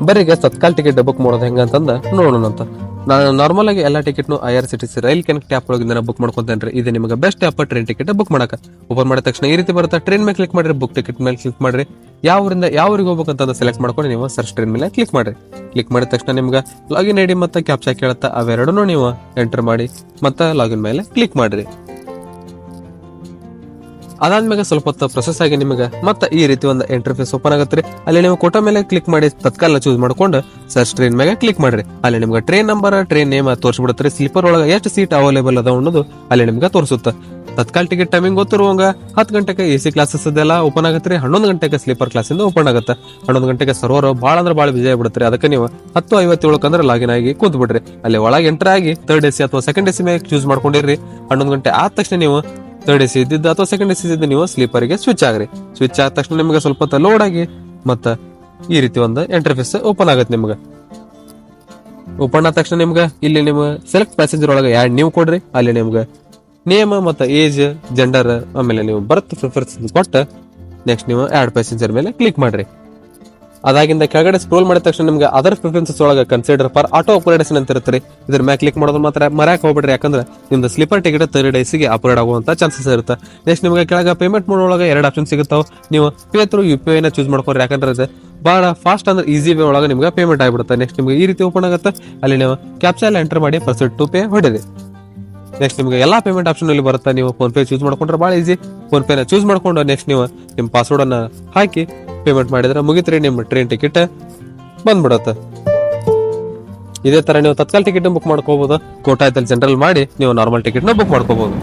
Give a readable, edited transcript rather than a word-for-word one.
ಬರ್ರಿ ಈಗ Tatkal ticket book ಮಾಡೋದು ಹೆಂಗಂತಂದ ನೋಡೋಣ ಅಂತ. ನಾನು ನಾರ್ಮಲ್ ಆಗಿ ಎಲ್ಲಾ ಟಿಕೆಟ್ನು IRCTC ರೈಲ್ ಕನೆಕ್ಟ್ ಆಪ್ ಒಳಗಿಂದ ಬುಕ್ ಮಾಡ್ಕೊಂತೇನ್ರಿ. ಇದು ನಿಮಗೆ best app train ticket book ಮಾಡಕ. ಓಪನ್ ಮಾಡಿದ ತಕ್ಷಣ ಈ ರೀತಿ ಬರುತ್ತೆ. ಟ್ರೈನ್ ಮೇಲೆ ಕ್ಲಿಕ್ ಮಾಡ್ರಿ, ಬುಕ್ ಟಿಕೆಟ್ ಮೇಲೆ ಕ್ಲಿಕ್ ಮಾಡ್ರಿ. ಯಾವ ಊರಿಂದ ಯಾವ ಊರಿಗೆ ಹೋಗ್ಬೇಕಂತ ಸೆಲೆಕ್ಟ್ ಮಾಡ್ಕೊಂಡು ನೀವು ಸರ್ಚ್ ಟ್ರೈನ್ ಮೇಲೆ ಕ್ಲಿಕ್ ಮಾಡ್ರಿ. ಕ್ಲಿಕ್ ಮಾಡಿದ ತಕ್ಷಣ ನಿಮ್ಗೆ ಲಾಗಿನ್ ID ಮತ್ತೆ ಕ್ಯಾಪ್ಚಾ ಕೇಳುತ್ತಾ, ಅವೆರಡನ್ನೂ ನೀವು ಎಂಟರ್ ಮಾಡಿ ಮತ್ತೆ ಲಾಗಿನ್ ಮೇಲೆ ಕ್ಲಿಕ್ ಮಾಡ್ರಿ. ಅದಾದ್ಮೇಲೆ ಸ್ವಲ್ಪ ಹೊತ್ತು ಪ್ರೊಸೆಸ್ ಆಗಿ ನಿಮಗೆ ಮತ್ತೆ ಈ ರೀತಿ ಒಂದು ಇಂಟರ್ಫೇಸ್ ಓಪನ್ ಆಗುತ್ತೆ. ಅಲ್ಲಿ ನೀವು ಕೋಟಾ ಮೇಲೆ ಕ್ಲಿಕ್ ಮಾಡಿ ತತ್ಕಾಲ ಚೂಸ್ ಮಾಡ್ಕೊಂಡು ಸರ್ಚ್ ಟ್ರೈನ್ ಮೇಲೆ ಕ್ಲಿಕ್ ಮಾಡ್ರಿ. ಅಲ್ಲಿ ನಿಮ್ಗೆ ಟ್ರೈನ್ ನಂಬರ್, ಟ್ರೈನ್ ನೇಮ್ ತೋರಿಸ್ಬಿಡುತ್ತೆ. ಸ್ಲೀಪರ್ ಒಳಗೆ ಎಷ್ಟು ಸೀಟ್ ಅವೈಲೇಬಲ್ ಅದ ಅನ್ನೋದು ಅಲ್ಲಿ ನಿಮ್ಗೆ ತೋರಿಸುತ್ತೆ. ತತ್ಕಾಲ್ ಟಿಕೆಟ್ ಟೈಮಿಂಗ್ ಗೊತ್ತಿರುವಂಗ 10 ಗಂಟೆಗೆ AC ಕ್ಲಾಸಸ್ ಅದೆಲ್ಲ ಓಪನ್ ಆಗುತ್ತೆ. 11 ಗಂಟೆಗೆ ಸ್ಲೀಪರ್ ಕ್ಲಾಸ್ ಇಂದ ಓಪನ್ ಆಗುತ್ತೆ. 11 ಗಂಟೆಗೆ ಸರ್ವರ್ ಭಾಳ ಅಂದ್ರೆ ಭಾಳ ಬಿಜಿ ಆಗ್ಬಿಡುತ್ತೆ. ಅದಕ್ಕೆ ನೀವು 10:57 ಅಂದ್ರೆ ಲಾಗಿನ್ ಆಗಿ ಕೂತ್ ಬಿಡ್ರಿ. ಅಲ್ಲಿ ಒಳಗೆ ಎಂಟರ್ ಆಗಿ ಥರ್ಡ್ AC ಅಥವಾ ಸೆಕೆಂಡ್ AC ಮೇಲೆ ಚೂಸ್ ಮಾಡ್ಕೊಂಡಿರ್ರಿ. 11 ಗಂಟೆ ಆದ ತಕ್ಷಣ ನೀವು ಥರ್ಡ್ AC ಇದ್ದಿದ್ದು ಅಥವಾ ಸೆಕೆಂಡ್ AC ಇದ್ದು ನೀವು ಸ್ಲೀಪರ್ಗೆ ಸ್ವಿಚ್ ಆಗ್ರಿ. ಸ್ವಿಚ್ ಆದ ತಕ್ಷಣ ನಿಮ್ಗೆ ಸ್ವಲ್ಪ ಲೋಡ್ ಆಗಿ ಮತ್ತೆ ಈ ರೀತಿ ಒಂದು ಇಂಟರ್ಫೇಸ್ ಓಪನ್ ಆಗುತ್ತೆ. ನಿಮ್ಗೆ ಓಪನ್ ಆದ ತಕ್ಷಣ ನಿಮ್ಗೆ ಇಲ್ಲಿ ನೀವು ಸೆಲೆಕ್ಟ್ ಪ್ಯಾಸೆಂಜರ್ ಒಳಗೆ ಯಾಡ್ ನೀವು ಕೊಡ್ರಿ. ಅಲ್ಲಿ ನಿಮ್ಗೆ ನೇಮ್ ಮತ್ತೆ ಏಜ್, ಜೆಂಡರ್, ಆಮೇಲೆ ನೀವು ಬರ್ತ್ ಪ್ರಿಫರೆನ್ಸ್ ಕೊಟ್ಟು ನೆಕ್ಸ್ಟ್ ನೀವು ಆಡ್ ಪ್ಯಾಸೆಂಜರ್ ಮೇಲೆ ಕ್ಲಿಕ್ ಮಾಡ್ರಿ. ಅದಾಗಿಂದ ಕೆಳಗಡೆ ಸ್ಕ್ರೋಲ್ ಮಾಡಿದ ತಕ್ಷಣ ನಿಮ್ಗೆ ಅದರ್ ಪ್ರಿಫರೆನ್ಸಸ್ ಒಳಗೆ ಕನ್ಸಿಡರ್ ಫಾರ್ ಆಟೋ ಅಪ್ಗ್ರೇಡೇಷನ್ ಅಂತ ಇರುತ್ತೆ. ಇದ್ರ ಮೇಲೆ ಕ್ಲಿಕ್ ಮಾಡೋದು ಮಾತ್ರ ಮರ್ಯಾಕ್ ಹೋಗ್ಬಿಡ್ರಿ. ಯಾಕಂದ್ರೆ ನಿಮ್ದು sleeper ticket third AC upgrade ಆಗುವಂತ ಚಾನ್ಸಸ್ ಇರುತ್ತೆ. ನೆಕ್ಸ್ಟ್ ನಿಮ್ಗೆ ಕೆಳಗೆ ಪೇಮೆಂಟ್ ಮಾಡೋ ಒಳಗೆ 2 ಆಪ್ಷನ್ ಸಿಗುತ್ತಾವೆ. ನೀವು ಪೇ ಥ್ರೂ UPI ನ ಚೂಸ್ ಮಾಡ್ಕೊಂಡ್ರಿ. ಯಾಕಂದ್ರೆ ಅದು ಬಹಳ ಫಾಸ್ಟ್ ಅಂದ್ರೆ ಈಸಿ ವೇ ಒಳಗೆ ನಿಮ್ಗೆ ಪೇಮೆಂಟ್ ಆಗಿಬಿಡುತ್ತೆ. ನೆಕ್ಸ್ಟ್ ನಿಮ್ಗೆ ಈ ರೀತಿ ಓಪನ್ ಆಗುತ್ತೆ. ಅಲ್ಲಿ ನೀವು ಕ್ಯಾಪ್ಚಾ ಎಲ್ಲ ಎಂಟರ್ ಮಾಡಿ ಪ್ರೊಸೀಡ್ ಟು ಪೇ ಹೊಡಿರಿ. ನೆಕ್ಸ್ಟ್ ನಿಮ್ಗೆ ಎಲ್ಲಾ ಪೇಮೆಂಟ್ ಆಪ್ಷನ್ ಅಲ್ಲಿ ಬರುತ್ತೆ. ನೀವು ಫೋನ್ ಪೇ ಚೂಸ್ ಮಾಡ್ಕೊಂಡ್ರೆ ಬಹಳ ಈಸಿ. ಫೋನ್ ಪೇನ ಚೂಸ್ ಮಾಡ್ಕೊಂಡು ನೆಕ್ಸ್ಟ್ ನೀವು ನಿಮ್ಮ ಪಾಸ್ವರ್ಡ್ ಅನ್ನ ಹಾಕಿ ಪೇಮೆಂಟ್ ಮಾಡಿದ್ರೆ ಮುಗಿತ್ರಿ, ನಿಮ್ಮ ಟ್ರೈನ್ ಟಿಕೆಟ್ ಬಂದ್ಬಿಡತ್ತೆ. ಇದೇ ತರ ನೀವು ತತ್ಕಾಲ್ ಟಿಕೆಟ್ ಬುಕ್ ಮಾಡ್ಕೋಬಹುದು. ಕೋಟಾ ಜನರಲ್ ಮಾಡಿ ನೀವು ನಾರ್ಮಲ್ ಟಿಕೆಟ್ ನ ಬುಕ್ ಮಾಡ್ಕೋಬಹುದು.